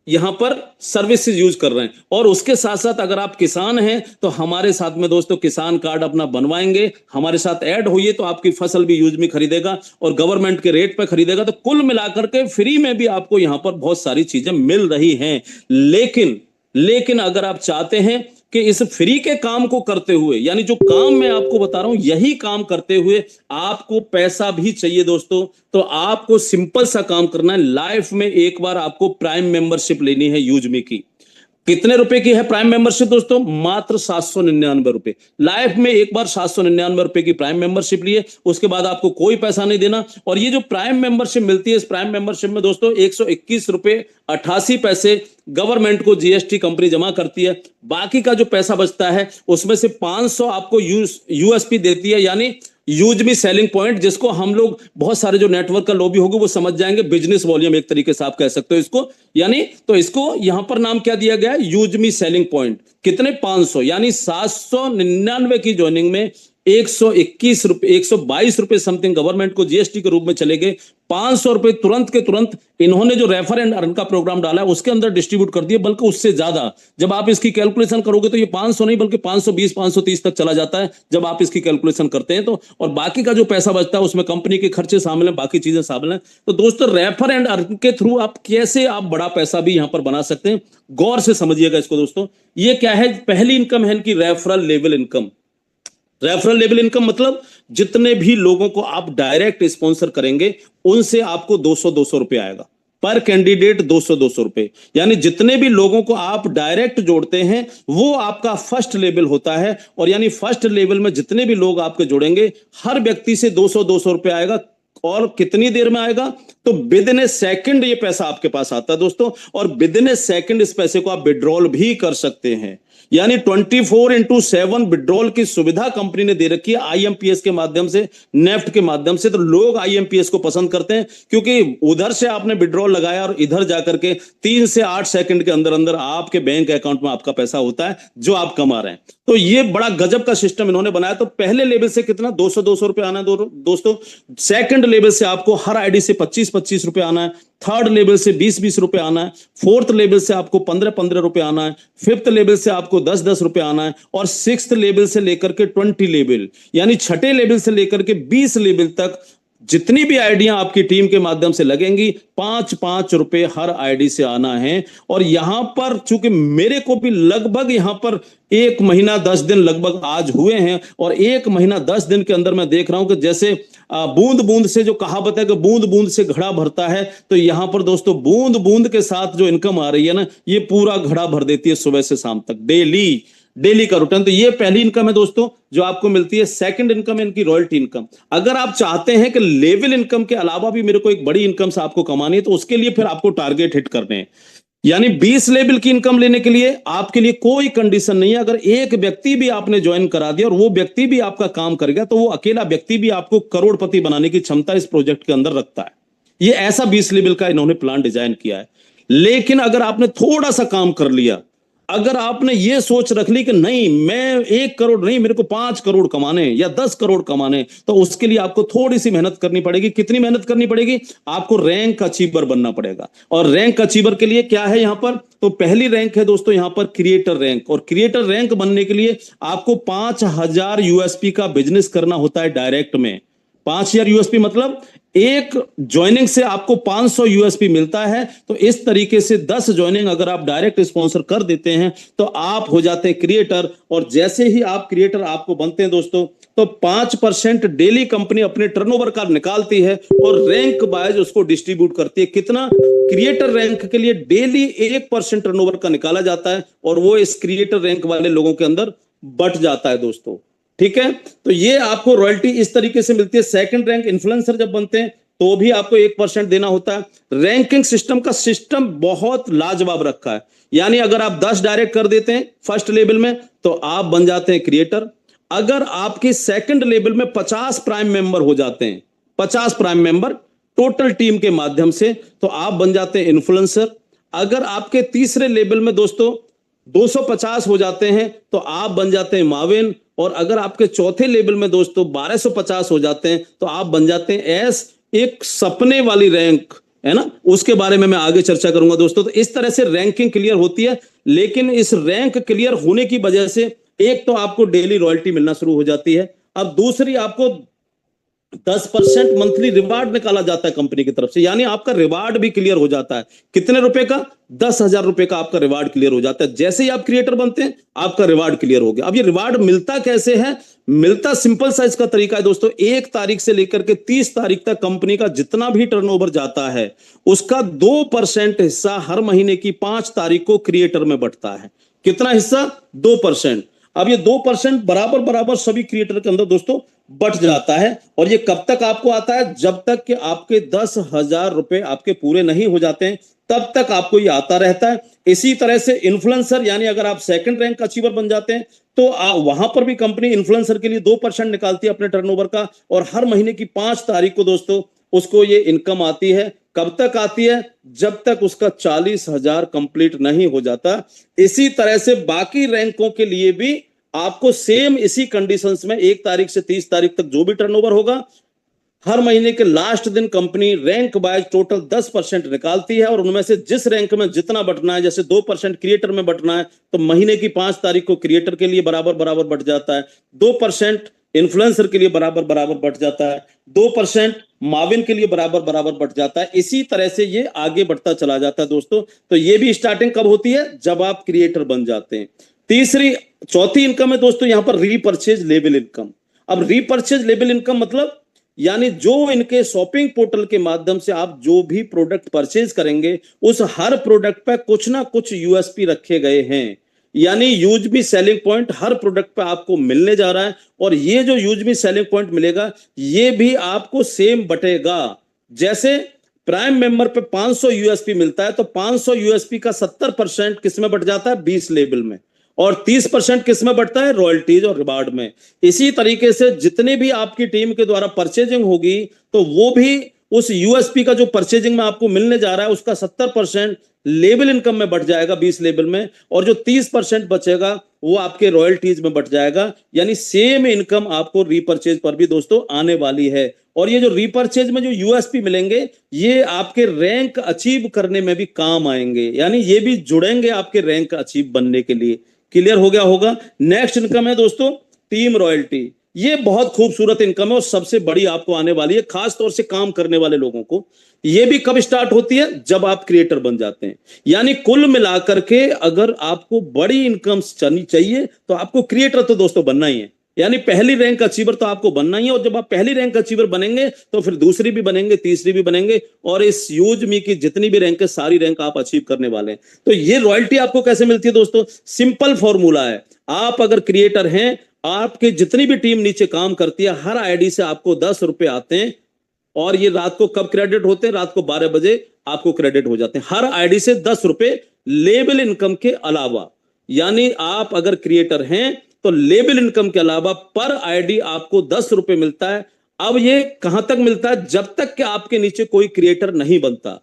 यहां पर सर्विसेज यूज कर रहे हैं। और उसके साथ साथ अगर आप किसान हैं तो हमारे साथ में दोस्तों किसान कार्ड अपना बनवाएंगे, हमारे साथ ऐड होइए तो आपकी फसल भी यूज में खरीदेगा और गवर्नमेंट के रेट पर खरीदेगा, तो कुल मिलाकर के फ्री में भी आपको यहां पर बहुत सारी चीजें मिल रही हैं। लेकिन अगर आप चाहते हैं कि इस फ्री के काम को करते हुए, यानी जो काम मैं आपको बता रहा हूं यही काम करते हुए आपको पैसा भी चाहिए दोस्तों, तो आपको सिंपल सा काम करना है। लाइफ में एक बार आपको प्राइम मेंबरशिप लेनी है यूजमी की। कितने रुपए की है प्राइम मेंबरशिप दोस्तों? मात्र 799 रुपए। लाइफ में एक बार 799 रुपए की प्राइम मेंबरशिप लिए, उसके बाद आपको कोई पैसा नहीं देना। और ये जो प्राइम मेंबरशिप मिलती है, इस प्राइम मेंबरशिप में दोस्तों 121 रुपए 88 पैसे गवर्नमेंट को जीएसटी कंपनी जमा करती है। बाकी का जो पैसा बचता है उसमें से 500 आपको यूएसपी देती है, यानी यूजमी सेलिंग पॉइंट, जिसको हम लोग बहुत सारे जो नेटवर्क का लॉबी होगा वो समझ जाएंगे, बिजनेस वॉल्यूम एक तरीके से आप कह सकते हो इसको। यानी तो इसको यहां पर नाम क्या दिया गया है? यूजमी सेलिंग पॉइंट। कितने? 500, यानी 799 की ज्वाइनिंग में 121 रुपए 122 रुपए समथिंग गवर्नमेंट को जीएसटी के रूप में चले गए। 500 रुपए तुरंत के तुरंत इन्होंने जो रेफर एंड अर्न का प्रोग्राम डाला है उसके अंदर डिस्ट्रीब्यूट कर दिए, बल्कि उससे ज्यादा। जब आप इसकी कैलकुलेशन करोगे तो ये 500 नहीं बल्कि 520 530 तक चला जाता है जब आप इसकी कैलकुलेशन करते हैं तो। और बाकी का जो पैसा बचता है उसमें कंपनी के खर्चे शामिल हैं, बाकी चीजें शामिल हैं। तो दोस्तों रेफर एंड अर्न के थ्रू आप कैसे आप बड़ा पैसा भी यहां पर बना सकते हैं, गौर से समझिएगा इसको दोस्तों। ये क्या है? पहली इनकम है इनकी referral level income. Referral level income मतलब जितने भी लोगों को आप डायरेक्ट स्पॉन्सर करेंगे उनसे आपको 200 रुपए आएगा पर कैंडिडेट, 200 रुपए। यानी जितने भी लोगों को आप डायरेक्ट जोड़ते हैं वो आपका फर्स्ट लेवल होता है। और यानी फर्स्ट लेवल में जितने भी लोग आपके जोड़ेंगे हर व्यक्ति से 200 रुपए आएगा। और कितनी देर में आएगा? तो विद इन ए सेकंड ये पैसा आपके पास आता है दोस्तों। और विद इन ए सेकंड इस पैसे को आप विड्रॉल भी कर सकते हैं। यानी 24/7 विड्रॉल की सुविधा कंपनी ने दे रखी है आईएमपीएस के माध्यम से, नेफ्ट के माध्यम से। तो लोग आईएमपीएस को पसंद करते हैं क्योंकि उधर से आपने विड्रॉल लगाया और इधर जाकर के 3 से 8 सेकंड के अंदर अंदर आपके बैंक अकाउंट में आपका पैसा होता है जो आप कमा रहे हैं। तो ये बड़ा गजब का सिस्टम इन्होंने बनाया। तो पहले लेवल से कितना? 200 रुपए आना है दोस्तों। सेकंड लेवल से आपको हर आईडी से 25 रुपए आना है। थर्ड लेवल से 20 रुपए आना है। फोर्थ लेवल से आपको 15 रुपए आना है। फिफ्थ लेवल से आपको 10 रुपए आना है। और सिक्स्थ लेवल से लेकर के 20 लेवल, यानी छठे लेवल से लेकर के 20 लेवल तक जितनी भी आईडियां आपकी टीम के माध्यम से लगेंगी 5-5 रुपए हर आईडी से आना है। और यहां पर चूंकि मेरे को भी लगभग यहां पर 1 महीना 10 दिन लगभग आज हुए हैं, और 1 महीना 10 दिन के अंदर मैं देख रहा हूं कि जैसे बूंद बूंद से जो कहावत है कि बूंद बूंद से घड़ा भरता है, तो यहां पर दोस्तों बूंद बूंद के साथ जो इनकम आ रही है ना, ये पूरा घड़ा भर देती है सुबह से शाम तक। डेली का रिटर्न। तो ये पहली इनकम है दोस्तों जो आपको मिलती है। सेकंड इनकम है इनकी रॉयल्टी इनकम। अगर आप चाहते हैं कि लेवल इनकम के अलावा भी मेरे को एक बड़ी इनकम से आपको कमानी है, तो उसके लिए फिर आपको टारगेट हिट करने हैं। यानी 20 लेवल की इनकम लेने के लिए आपके लिए कोई कंडीशन नहीं है। अगर एक व्यक्ति भी आपने ज्वाइन करा दिया और वो व्यक्ति भी आपका काम कर गया, तो वो अकेला व्यक्ति भी आपको करोड़पति बनाने की क्षमता इस प्रोजेक्ट के अंदर रखता है। ये ऐसा 20 लेवल का इन्होंने प्लान डिजाइन किया है। लेकिन अगर आपने थोड़ा सा काम कर लिया, अगर आपने ये सोच रख ली कि नहीं मैं 1 करोड़ नहीं, मेरे को 5 करोड़ कमाने या 10 करोड़ कमाने, तो उसके लिए आपको थोड़ी सी मेहनत करनी पड़ेगी। कितनी मेहनत करनी पड़ेगी? आपको रैंक अचीवर बनना पड़ेगा। और रैंक अचीवर के लिए क्या है यहां पर? तो पहली रैंक है दोस्तों यहां पर क्रिएटर रैंक। और क्रिएटर रैंक बनने के लिए आपको 5000 यूएसपी का बिजनेस करना होता है डायरेक्ट में। 5000 यूएसपी मतलब एक ज्वाइनिंग से आपको 500 यूएसपी मिलता है। तो इस तरीके से 10 ज्वाइनिंग अगर आप डायरेक्ट स्पॉन्सर कर देते हैं तो आप हो जाते हैं क्रिएटर। और जैसे ही आप क्रिएटर आपको बनते हैं दोस्तों, तो 5% डेली कंपनी अपने टर्नओवर का निकालती है और रैंक वाइज उसको डिस्ट्रीब्यूट करती है। कितना? क्रिएटर रैंक के लिए डेली 1% टर्नओवर का निकाला जाता है और वो इस क्रिएटर रैंक वाले लोगों के अंदर बट जाता है दोस्तों। ठीक है, तो ये आपको रॉयल्टी इस तरीके से मिलती है। सेकंड रैंक इन्फ्लुएंसर जब बनते हैं तो भी आपको 1% देना होता है। रैंकिंग सिस्टम का सिस्टम बहुत लाजवाब रखा है। यानी अगर आप 10 डायरेक्ट कर देते हैं फर्स्ट लेवल में, तो आप बन जाते हैं क्रिएटर। अगर आपके सेकंड लेवल में 50 प्राइम मेंबर हो जाते हैं, 50 प्राइम मेंबर टोटल टीम के माध्यम से, तो आप बन जाते हैं इन्फ्लुएंसर। अगर आपके तीसरे लेवल में दोस्तों 250 हो जाते हैं तो आप बन जाते हैं माविन। और अगर आपके चौथे लेवल में दोस्तों 1250 हो जाते हैं तो आप बन जाते हैं एस। एक सपने वाली रैंक है ना, उसके बारे में मैं आगे चर्चा करूंगा दोस्तों। तो इस तरह से रैंकिंग क्लियर होती है। लेकिन इस रैंक क्लियर होने की वजह से एक तो आपको डेली रॉयल्टी मिलना शुरू हो जाती है। अब दूसरी आपको 10% मंथली रिवार्ड निकाला जाता है कंपनी की तरफ से। यानी आपका रिवार्ड भी क्लियर हो जाता है। कितने रुपए का? 10,000 रुपए का आपका रिवार्ड क्लियर हो जाता है। जैसे ही आप क्रिएटर बनते हैं आपका रिवार्ड क्लियर हो गया। अब ये रिवार्ड मिलता कैसे है? मिलता सिंपल सा इसका तरीका है दोस्तों। 1 तारीख से लेकर के 30 तारीख तक कंपनी का जितना भी टर्नओवर जाता है उसका 2% हिस्सा हर महीने की 5 तारीख को क्रिएटर में बंटता है। कितना हिस्सा? 2%। अब ये 2% बराबर बराबर सभी क्रिएटर के अंदर दोस्तों बट जाता है। और ये कब तक आपको आता है? जब तक कि आपके 10,000 रुपए आपके पूरे नहीं हो जाते हैं, तब तक आपको ये आता रहता है। इसी तरह से इन्फ्लुएंसर, यानी अगर आप सेकंड रैंक अचीवर बन जाते हैं तो वहां पर भी कंपनी इन्फ्लुएंसर के लिए 2% निकालती है अपने टर्नओवर का। और हर महीने की 5 तारीख को दोस्तों उसको ये इनकम आती है। कब तक आती है? जब तक उसका 40,000 कंप्लीट नहीं हो जाता। इसी तरह से बाकी रैंकों के लिए भी आपको सेम इसी कंडीशंस में 1 तारीख से 30 तारीख तक जो भी टर्नओवर होगा, हर महीने के लास्ट दिन कंपनी रैंक वाइज टोटल 10% निकालती है। और उनमें से जिस रैंक में जितना बटना है, जैसे 2% क्रिएटर में बटना है तो महीने की 5 तारीख को क्रिएटर के लिए बराबर बराबर बट जाता है। 2% इन्फ्लुएंसर के लिए बराबर बराबर बट जाता है। 2% माविन के लिए बराबर बराबर बट जाता है। इसी तरह से ये आगे बढ़ता चला जाता है दोस्तों। तो ये भी स्टार्टिंग कब होती है? जब आप क्रिएटर बन जाते हैं। चौथी इनकम है दोस्तों यहां पर रीपर्चेज लेवल इनकम। अब रीपर्चेज लेवल इनकम मतलब यानी जो इनके शॉपिंग पोर्टल के माध्यम से आप जो भी प्रोडक्ट परचेज करेंगे उस हर प्रोडक्ट पर कुछ ना कुछ यूएसपी रखे गए हैं। यानी यूजबी सेलिंग पॉइंट हर प्रोडक्ट पे आपको मिलने जा रहा है। और ये जो यूजबी सेलिंग पॉइंट मिलेगा ये भी आपको सेम बटेगा। जैसे प्राइम मेंबर पे 500 यूएसपी मिलता है तो 500 यूएसपी का 70% किस में बट जाता है? 20 लेवल में। और 30% किस में बढ़ता है? रॉयल्टीज और रिवार्ड में। इसी तरीके से जितने भी आपकी टीम के द्वारा परचेजिंग होगी तो वो भी उस यूएसपी का जो परचेजिंग में आपको मिलने जा रहा है उसका 70% लेवल इनकम में बढ़ जाएगा 20 लेवल में। और जो 30% बचेगा वो आपके रॉयल्टीज में बढ़ जाएगा। यानी सेम इनकम आपको रीपर्चेज पर भी दोस्तों आने वाली है। और ये जो रीपर्चेज में जो यूएसपी मिलेंगे ये आपके रैंक अचीव करने में भी काम आएंगे। यानी ये भी जुड़ेंगे आपके रैंक अचीव बनने के लिए। क्लियर हो गया होगा। नेक्स्ट इनकम है दोस्तों टीम रॉयल्टी। ये बहुत खूबसूरत इनकम है और सबसे बड़ी आपको आने वाली है, खास तौर से काम करने वाले लोगों को। ये भी कब स्टार्ट होती है? जब आप क्रिएटर बन जाते हैं। यानी कुल मिलाकर के अगर आपको बड़ी इनकम चाहिए तो आपको क्रिएटर तो दोस्तों बनना ही है। यानी पहली रैंक अचीवर तो आपको बनना ही है। और जब आप पहली रैंक अचीवर बनेंगे तो फिर दूसरी भी बनेंगे, तीसरी भी बनेंगे। और इस यूजमी की जितनी भी रैंक है सारी रैंक आप अचीव करने वाले हैं। तो ये रॉयल्टी आपको कैसे मिलती है दोस्तों? सिंपल फॉर्मूला है। आप अगर क्रिएटर हैं, आपके जितनी भी टीम नीचे काम करती है, हर आईडी से आपको 10 रुपए आते हैं। और ये रात को कब क्रेडिट होते हैं? रात को 12 बजे आपको क्रेडिट हो जाते हैं, हर आईडी से 10 रुपए लेबल इनकम के अलावा। यानी आप अगर क्रिएटर हैं तो लेबल इनकम के अलावा पर आईडी आपको 10 रुपए मिलता है। अब ये कहां तक मिलता है? जब तक कि आपके नीचे कोई क्रिएटर नहीं बनता।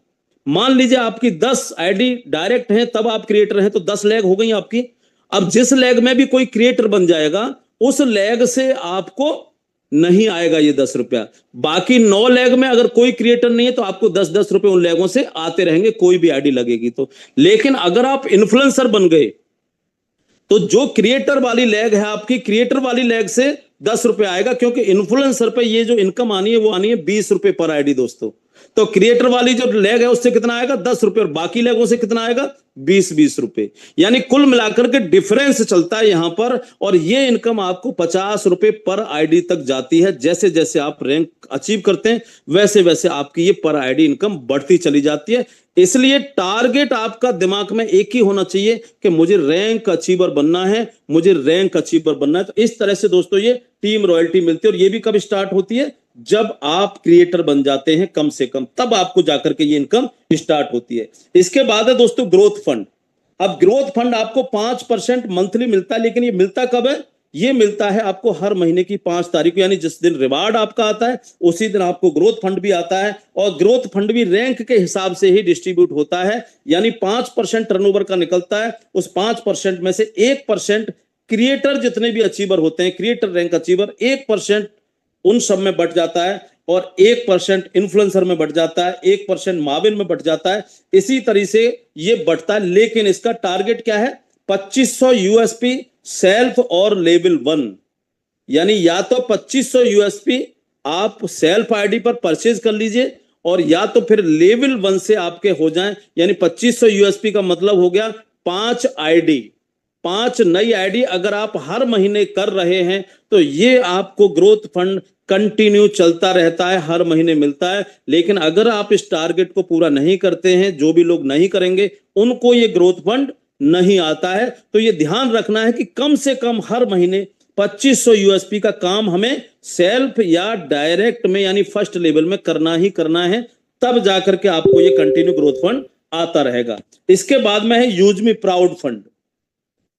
मान लीजिए आपकी 10 आईडी डायरेक्ट हैं, तब आप क्रिएटर हैं, तो 10 लैग हो गई आपकी। अब जिस लैग में भी कोई क्रिएटर बन जाएगा, उस लैग से आपको नहीं आएगा ये 10 रुपया। बाकी 9 लैग में अगर कोई क्रिएटर नहीं है तो आपको 10-10 रुपए उन लैगों से आते रहेंगे, कोई भी आईडी लगेगी तो। लेकिन अगर आप इन्फ्लुएंसर बन गए तो जो क्रिएटर वाली लैग है आपकी, क्रिएटर वाली लैग से 10 रुपए आएगा, क्योंकि इन्फ्लुएंसर पे ये जो इनकम आनी है वो आनी है 20 रुपए पर आईडी दोस्तों। तो क्रिएटर वाली जो लैग है उससे कितना आएगा? 10 रुपए, और बाकी लैगों से कितना आएगा? 20-20 रुपए। यानी कुल मिलाकर के डिफरेंस चलता है यहां पर, और ये इनकम आपको 50 रुपए पर आईडी तक जाती है। जैसे जैसे आप रैंक अचीव करते हैं वैसे वैसे आपकी ये पर आईडी इनकम बढ़ती चली जाती है। इसलिए टारगेट आपका दिमाग में एक ही होना चाहिए कि मुझे रैंक अचीवर बनना है, मुझे रैंक अचीवर बनना है। तो इस तरह से दोस्तों ये टीम रॉयल्टी मिलती है, और ये भी कब स्टार्ट होती है? जब आप क्रिएटर बन जाते हैं कम से कम, तब आपको जाकर के ये इनकम स्टार्ट होती है। इसके बाद है दोस्तों ग्रोथ फंड। अब ग्रोथ फंड आपको 5% मंथली मिलता है, लेकिन ये मिलता कब है? ये मिलता है आपको हर महीने की 5 तारीख को, यानी जिस दिन रिवार्ड आपका आता है उसी दिन आपको ग्रोथ फंड भी आता है। और ग्रोथ फंड भी रैंक के हिसाब से ही डिस्ट्रीब्यूट होता है, यानी 5% टर्नओवर का निकलता है। उस 5% में से 1% क्रिएटर जितने भी अचीवर होते हैं, क्रिएटर रैंक अचीवर, 1% उन सब में बढ़ जाता है, और 1% इन्फ्लुएंसर में बढ़ जाता है, 1% माविन में बढ़ जाता है। इसी तरह से ये बढ़ता है, लेकिन इसका टारगेट क्या है? 2500 यूएसपी सेल्फ और लेवल 1। यानी या तो 2500 यूएसपी आप सेल्फ आईडी पर परचेज कर लीजिए, और या तो फिर लेवल 1 से आपके हो जाएं। यानी 2500 यूएसपी का मतलब हो गया 5 आईडी, 5 नई आईडी अगर आप हर महीने कर रहे हैं तो ये आपको ग्रोथ फंड कंटिन्यू चलता रहता है, हर महीने मिलता है। लेकिन अगर आप इस टारगेट को पूरा नहीं करते हैं, जो भी लोग नहीं करेंगे उनको ये ग्रोथ फंड नहीं आता है। तो ये ध्यान रखना है कि कम से कम हर महीने 2500 यूएसपी का काम हमें सेल्फ या डायरेक्ट में, यानी फर्स्ट लेवल में करना ही करना है, तब जाकर के आपको ये कंटिन्यू ग्रोथ फंड आता रहेगा। इसके बाद में है यूज मी प्राउड फंड।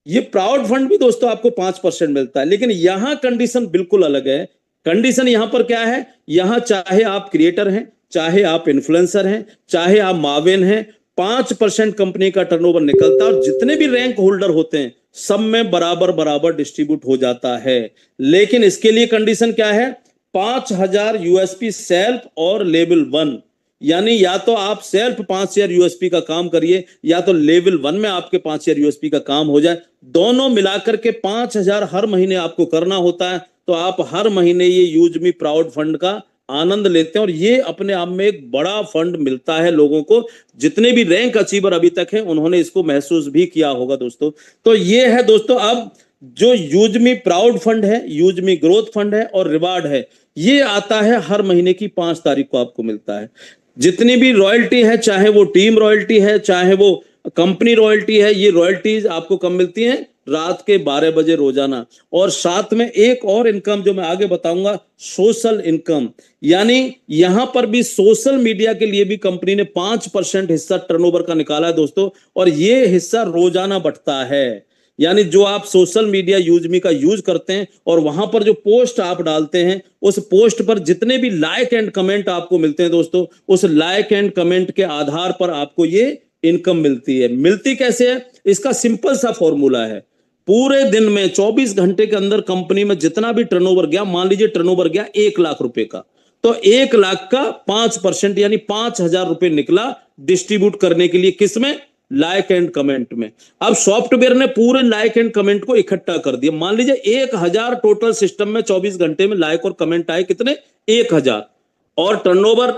ये प्राउड फंड भी दोस्तों आपको 5% मिलता है, लेकिन यहां कंडीशन बिल्कुल अलग है। कंडीशन यहां पर क्या है? यहां चाहे आप क्रिएटर हैं, चाहे आप इन्फ्लुएंसर हैं, चाहे आप मावेन हैं, 5% कंपनी का टर्नओवर निकलता है, और जितने भी रैंक होल्डर होते हैं सब में बराबर बराबर डिस्ट्रीब्यूट हो जाता है। लेकिन इसके लिए कंडीशन क्या है? 5000 यूएसपी सेल्फ और लेवल 1। यानी या तो आप सेल्फ 5000 यूएसपी का काम करिए, या तो लेवल 1 में आपके 5000 यूएसपी का काम हो जाए। दोनों मिलाकर के 5000 हर महीने आपको करना होता है। तो आप हर महीने ये यूज मी प्राउड फंड का आनंद लेते हैं, और ये अपने आप में एक बड़ा फंड मिलता है लोगों को। जितने भी रैंक अचीवर अभी तक हैं उन्होंने इसको महसूस भी किया होगा दोस्तों। तो ये है दोस्तों, अब जो यूज मी प्राउड फंड है, यूज मी ग्रोथ फंड है, और रिवार्ड है, ये आता है हर महीने की 5 तारीख को आपको मिलता है। जितनी भी रॉयल्टी है, चाहे वो टीम रॉयल्टी है, चाहे वो कंपनी रॉयल्टी है, ये रॉयल्टीज आपको कब मिलती हैं? रात के 12 बजे रोजाना। और साथ में एक और इनकम जो मैं आगे बताऊंगा, सोशल इनकम। यानी यहां पर भी सोशल मीडिया के लिए भी कंपनी ने 5% हिस्सा टर्नओवर का निकाला है दोस्तों, और ये हिस्सा रोजाना बढ़ता है। यानी जो आप सोशल मीडिया यूज मी का यूज करते हैं और वहां पर जो पोस्ट आप डालते हैं, उस पोस्ट पर जितने भी लाइक एंड कमेंट आपको मिलते हैं दोस्तों, उस लाइक एंड कमेंट के आधार पर आपको ये इनकम मिलती है। मिलती कैसे है? इसका सिंपल सा फॉर्मूला है। पूरे दिन में 24 घंटे के अंदर कंपनी में जितना भी टर्नओवर गया, मान लीजिए टर्नओवर गया 1 लाख रुपए का, तो 1 लाख का 5% यानी 5000 रुपए निकला डिस्ट्रीब्यूट करने के लिए। किसमें? लाइक एंड कमेंट में। अब सॉफ्टवेयर ने पूरे लाइक एंड कमेंट को इकट्ठा कर दिया। मान लीजिए 1000 टोटल सिस्टम में 24 घंटे में लाइक और कमेंट आए, कितने? 1000, और टर्नओवर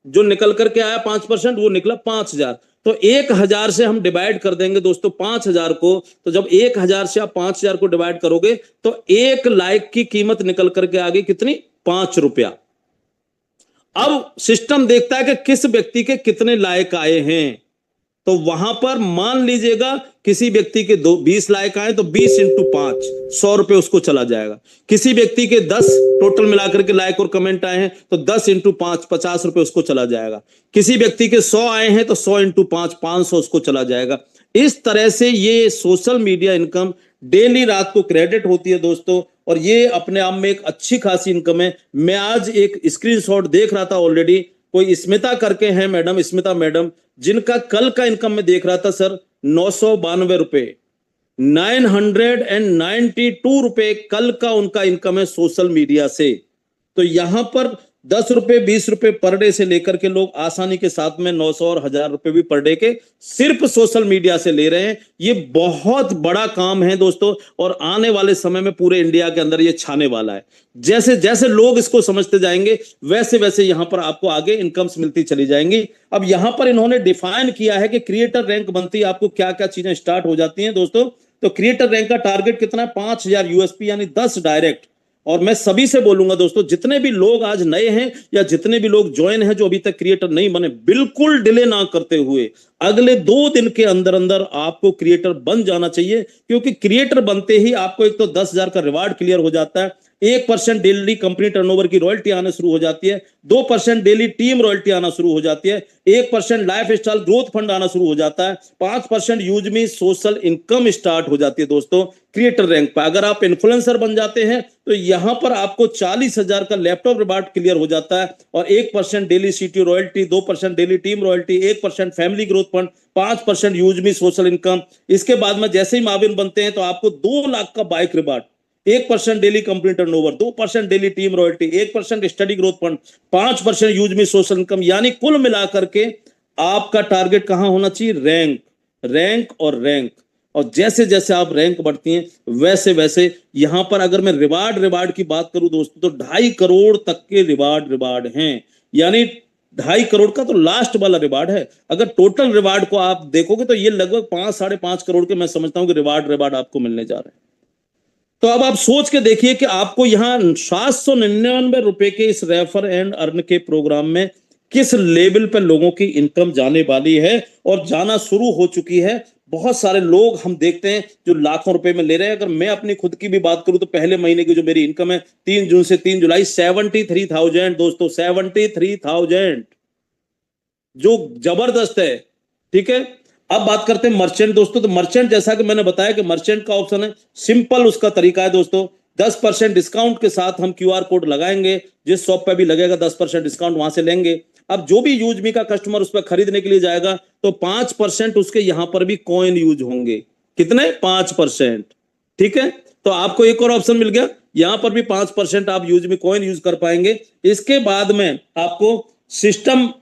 जो निकल करके आया 5%, वो निकला 5000। तो 1000 से हम डिवाइड कर देंगे दोस्तों 5000 को। तो जब 1000 से आप 5000 को डिवाइड करोगे तो 1 लाइक की कीमत निकल करके आ गई कितनी? 5 रुपया। अब सिस्टम देखता है कि किस व्यक्ति के कितने लाइक आए हैं, तो वहां पर मान लीजिएगा किसी व्यक्ति के 20 लाइक आए तो 20 इंटू 5 100 रुपए उसको चला जाएगा। किसी व्यक्ति के 10 टोटल मिलाकर के लाइक और कमेंट आए हैं तो 10 इंटू 5 50 रुपए उसको चला जाएगा। किसी व्यक्ति के 100 आए हैं तो 100 इंटू 5 500 उसको चला जाएगा। इस तरह से ये सोशल मीडिया इनकम डेली रात को क्रेडिट होती है दोस्तों, और ये अपने आप में एक अच्छी खासी इनकम है। मैं आज एक स्क्रीनशॉट देख रहा था, ऑलरेडी कोई स्मिता करके हैं मैडम, स्मिता मैडम, जिनका कल का इनकम में देख रहा था सर 992 रुपए, 992 रुपए कल का उनका इनकम है सोशल मीडिया से। तो यहां पर 10 रुपए 20 रुपए पर डे से लेकर के लोग आसानी के साथ में 900 और 1000 रुपए भी पर डे के सिर्फ सोशल मीडिया से ले रहे हैं। ये बहुत बड़ा काम है दोस्तों, और आने वाले समय में पूरे इंडिया के अंदर ये छाने वाला है। जैसे जैसे लोग इसको समझते जाएंगे वैसे वैसे यहां पर आपको आगे इनकम्स मिलती चली जाएंगी। अब यहां पर इन्होंने डिफाइन किया है कि क्रिएटर रैंक बनती है आपको क्या क्या चीजें स्टार्ट हो जाती हैं दोस्तों। तो क्रिएटर रैंक का टारगेट कितना है? 5000 यूएसपी यानी 10 डायरेक्ट। और मैं सभी से बोलूंगा दोस्तों, जितने भी लोग आज नए हैं या जितने भी लोग ज्वाइन हैं जो अभी तक क्रिएटर नहीं बने, बिल्कुल डिले ना करते हुए अगले 2 दिन के अंदर अंदर आपको क्रिएटर बन जाना चाहिए। क्योंकि क्रिएटर बनते ही आपको एक तो 10,000 का रिवार्ड क्लियर हो जाता है, 1% डेली कंपनी टर्नओवर की रॉयल्टी आना शुरू हो जाती है, 2% डेली टीम रॉयल्टी आना शुरू हो जाती है, 1% लाइफ स्टाइल ग्रोथ फंड आना शुरू हो जाता है, 5% यूजमी सोशल इनकम स्टार्ट हो जाती है दोस्तों क्रिएटर रैंक पर। अगर आप इन्फ्लुएंसर बन जाते हैं तो यहां पर आपको 40,000 का लैपटॉप रिवार्ड क्लियर हो जाता है, और 1% daily city royalty, 2% daily team royalty, 1% family growth fund, 5% यूजमी सोशल इनकम। इसके बाद में जैसे ही माविन बनते हैं तो आपको 2 लाख का bike reward, 1% daily company turnover, 2% daily team royalty, 1% study growth fund, 5% यूजमी सोशल इनकम। यानी कुल मिलाकर के आपका टारगेट कहां होना चाहिए? रैंक, रैंक और रैंक। और जैसे जैसे आप रैंक बढ़ती हैं वैसे वैसे यहां पर अगर मैं रिवार्ड की बात करूं दोस्तों तो 2.5 करोड़ तक के रिवार्ड हैं। यानी 2.5 करोड़ का तो लास्ट वाला रिवार्ड है। अगर टोटल रिवार्ड को आप देखोगे तो ये लगभग 5-5.5 करोड़ के मैं समझता हूं कि रिवार्ड आपको मिलने जा रहे हैं। तो अब आप सोच के देखिए कि आपको यहां 799 रुपए के इस रेफर एंड अर्न के प्रोग्राम में किस लेवल पर लोगों की इनकम जाने वाली है और जाना शुरू हो चुकी है। बहुत सारे लोग हम देखते हैं जो लाखों रुपए में ले रहे हैं। अगर मैं अपनी खुद की भी बात करूं तो पहले महीने की जो मेरी इनकम है 3 जून से 3 जुलाई 73,000 दोस्तों, 73,000, जो जबरदस्त है। ठीक है, अब बात करते हैं मर्चेंट दोस्तों। तो मर्चेंट जैसा कि मैंने बताया कि मर्चेंट का ऑप्शन है, सिंपल उसका तरीका है दोस्तों, 10% डिस्काउंट के साथ हम क्यूआर कोड लगाएंगे, जिस शॉप पे भी लगेगा 10% डिस्काउंट वहां से लेंगे। अब जो भी यूजमी का कस्टमर उस पर खरीदने के लिए जाएगा तो 5% उसके यहां पर भी कॉइन यूज होंगे। कितने? 5%। ठीक है, तो आपको एक और ऑप्शन मिल गया, यहां पर भी 5% आप यूजमी कॉइन यूज कर पाएंगे। इसके बाद में आपको सिस्टम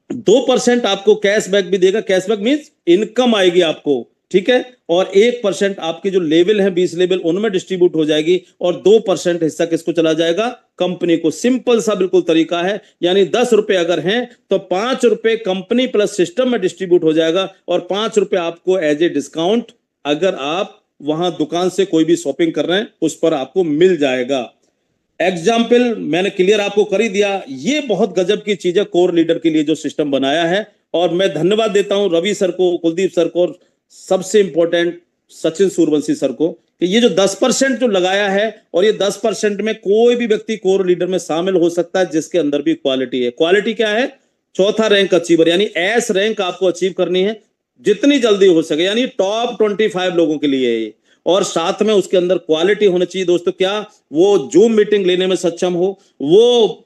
2% आपको कैशबैक भी देगा। कैशबैक मींस इनकम आएगी आपको, ठीक है, और 1% आपके जो लेवल है 20 लेवल उनमें डिस्ट्रीब्यूट हो जाएगी, और 2% हिस्सा किसको चला जाएगा? कंपनी को। सिंपल सा बिल्कुल तरीका है। यानी 10 रुपए अगर हैं तो 5 रुपए कंपनी प्लस सिस्टम में डिस्ट्रीब्यूट हो जाएगा, और 5 रुपए आपको एज ए डिस्काउंट अगर आप वहां दुकान से कोई भी शॉपिंग कर रहे हैं उस पर आपको मिल जाएगा। एग्जाम्पल मैंने क्लियर आपको कर ही दिया। ये बहुत गजब की चीज है कोर लीडर के लिए जो सिस्टम बनाया है, और मैं धन्यवाद देता हूं रवि सर को, कुलदीप सर को, और सबसे इंपॉर्टेंट सचिन सूर्यवंशी सर को, कि ये जो 10% जो लगाया है, और ये 10% में कोई भी व्यक्ति कोर लीडर में शामिल हो सकता है जिसके अंदर भी क्वालिटी है। क्वालिटी क्या है? चौथा रैंक अचीवर, यानी एस रैंक आपको अचीव करनी है जितनी जल्दी हो सके, यानी टॉप 25 लोगों के लिए है। और साथ में उसके अंदर क्वालिटी होनी चाहिए दोस्तों। क्या? वो जूम मीटिंग लेने में सक्षम हो, वो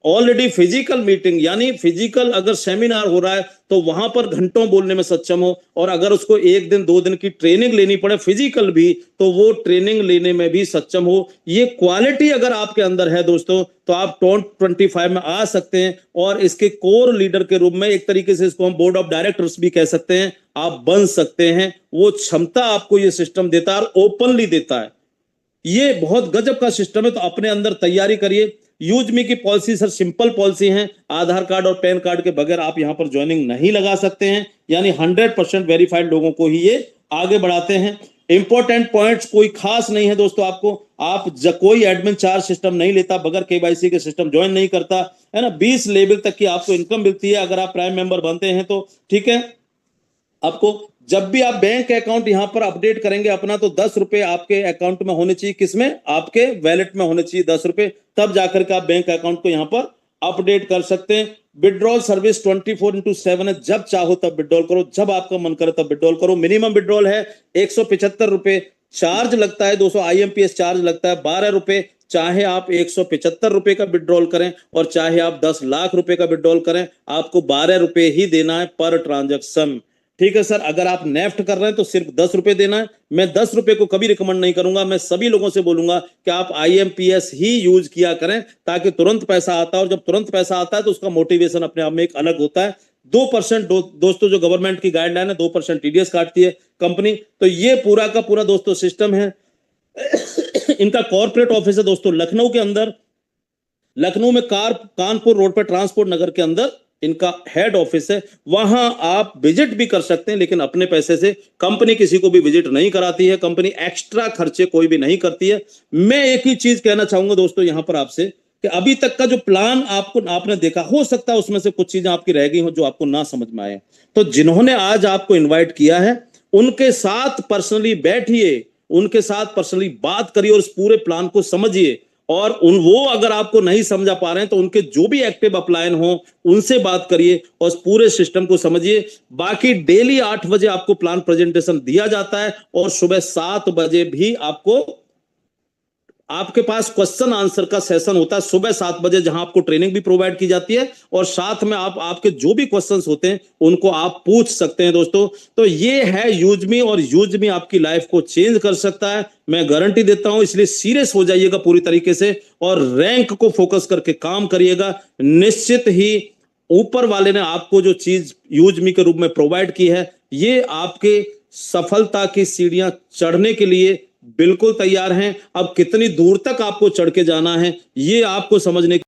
ऑलरेडी फिजिकल मीटिंग यानी फिजिकल अगर सेमिनार हो रहा है तो वहां पर घंटों बोलने में सक्षम हो, और अगर उसको 1 दिन 2 दिन की ट्रेनिंग लेनी पड़े फिजिकल भी तो वो ट्रेनिंग लेने में भी सक्षम हो। ये क्वालिटी अगर आपके अंदर है दोस्तों तो आप टॉप 25 में आ सकते हैं, और इसके कोर लीडर के रूप में एक तरीके से इसको हम बोर्ड ऑफ डायरेक्टर्स भी कह सकते हैं, आप बन सकते हैं। वो क्षमता आपको ये सिस्टम देता है और ओपनली देता है। ये बहुत गजब का सिस्टम है। तो अपने अंदर तैयारी करिए। यूजमी की पॉलिसी सर सिंपल पॉलिसी है, आधार कार्ड और पैन कार्ड के बगैर आप यहां पर ज्वाइनिंग नहीं लगा सकते हैं, यानी 100% वेरीफाइड लोगों को ही ये आगे बढ़ाते हैं। इंपॉर्टेंट पॉइंट्स कोई खास नहीं है दोस्तों आपको, कोई एडमिन चार्ज सिस्टम नहीं लेता, बगैर केवाईसी के सिस्टम ज्वाइन नहीं करता है ना। 20 लेवल तक की आपको इनकम मिलती है अगर आप प्राइम मेंबर बनते हैं तो, ठीक है। आपको जब भी आप बैंक अकाउंट यहां पर अपडेट करेंगे अपना, तो 10 रुपए आपके अकाउंट में होने चाहिए। किसमें? आपके वैलेट में होने चाहिए 10 रुपए, तब जाकर के आप बैंक अकाउंट को यहां पर अपडेट कर सकते हैं। विड्रॉल सर्विस 24/7 है, जब चाहो तब विड्रॉल करो, जब आपका मन करे तब विड्रॉल करो। मिनिमम विड्रॉल है 175 रुपए, चार्ज लगता है 200 IMPS चार्ज लगता है 12 रुपए। चाहे आप 175 रुपए का विड्रॉल करें और चाहे आप 10 लाख रुपए का विड्रॉल करें, आपको 12 रुपए ही देना है पर ट्रांजैक्शन। ठीक है सर, अगर आप नेफ्ट कर रहे हैं तो सिर्फ 10 रुपए देना है। मैं 10 रुपए को कभी रिकमेंड नहीं करूंगा। मैं सभी लोगों से बोलूंगा कि आप IMPS ही यूज किया करें, ताकि तुरंत पैसा आता है, और जब तुरंत पैसा आता है तो उसका मोटिवेशन अपने आप में एक अलग होता है। 2% दोस्तों जो गवर्नमेंट की गाइडलाइन है, 2% TDS काटती है कंपनी। तो ये पूरा का पूरा दोस्तों सिस्टम है। इनका कॉर्पोरेट ऑफिस है दोस्तों लखनऊ के अंदर, लखनऊ में कानपुर रोड पर ट्रांसपोर्ट नगर के अंदर इनका हेड ऑफिस है। वहां आप विजिट भी कर सकते हैं, लेकिन अपने पैसे से। कंपनी किसी को भी विजिट नहीं कराती है, कंपनी एक्स्ट्रा खर्चे कोई भी नहीं करती है। मैं एक ही चीज कहना चाहूंगा दोस्तों यहां पर आपसे, कि अभी तक का जो प्लान आपने देखा, हो सकता है उसमें से कुछ चीजें आपकी रह गई हो जो आपको ना समझ में आए। तो जिन्होंने आज आपको इन्वाइट किया है, उनके साथ पर्सनली बैठिए, उनके साथ पर्सनली बात करिए और इस पूरे प्लान को समझिए। और वो अगर आपको नहीं समझा पा रहे हैं तो उनके जो भी एक्टिव अपलायन हो उनसे बात करिए और इस पूरे सिस्टम को समझिए। बाकी डेली 8 बजे आपको प्लान प्रेजेंटेशन दिया जाता है और सुबह 7 बजे भी आपके पास क्वेश्चन आंसर का सेशन होता है सुबह 7 बजे, जहां आपको ट्रेनिंग भी प्रोवाइड की जाती है और साथ में आपके जो भी क्वेश्चंस होते हैं उनको आप पूछ सकते हैं दोस्तों। तो ये है यूजमी, और यूजमी आपकी लाइफ को चेंज कर सकता है, मैं गारंटी देता हूं। इसलिए सीरियस हो जाइएगा पूरी तरीके से और रैंक को फोकस करके काम करिएगा। निश्चित ही ऊपर वाले ने आपको जो चीज यूजमी के रूप में प्रोवाइड की है, ये आपके सफलता की सीढ़ियां चढ़ने के लिए बिल्कुल तैयार हैं। अब कितनी दूर तक आपको चढ़ के जाना है, ये आपको समझने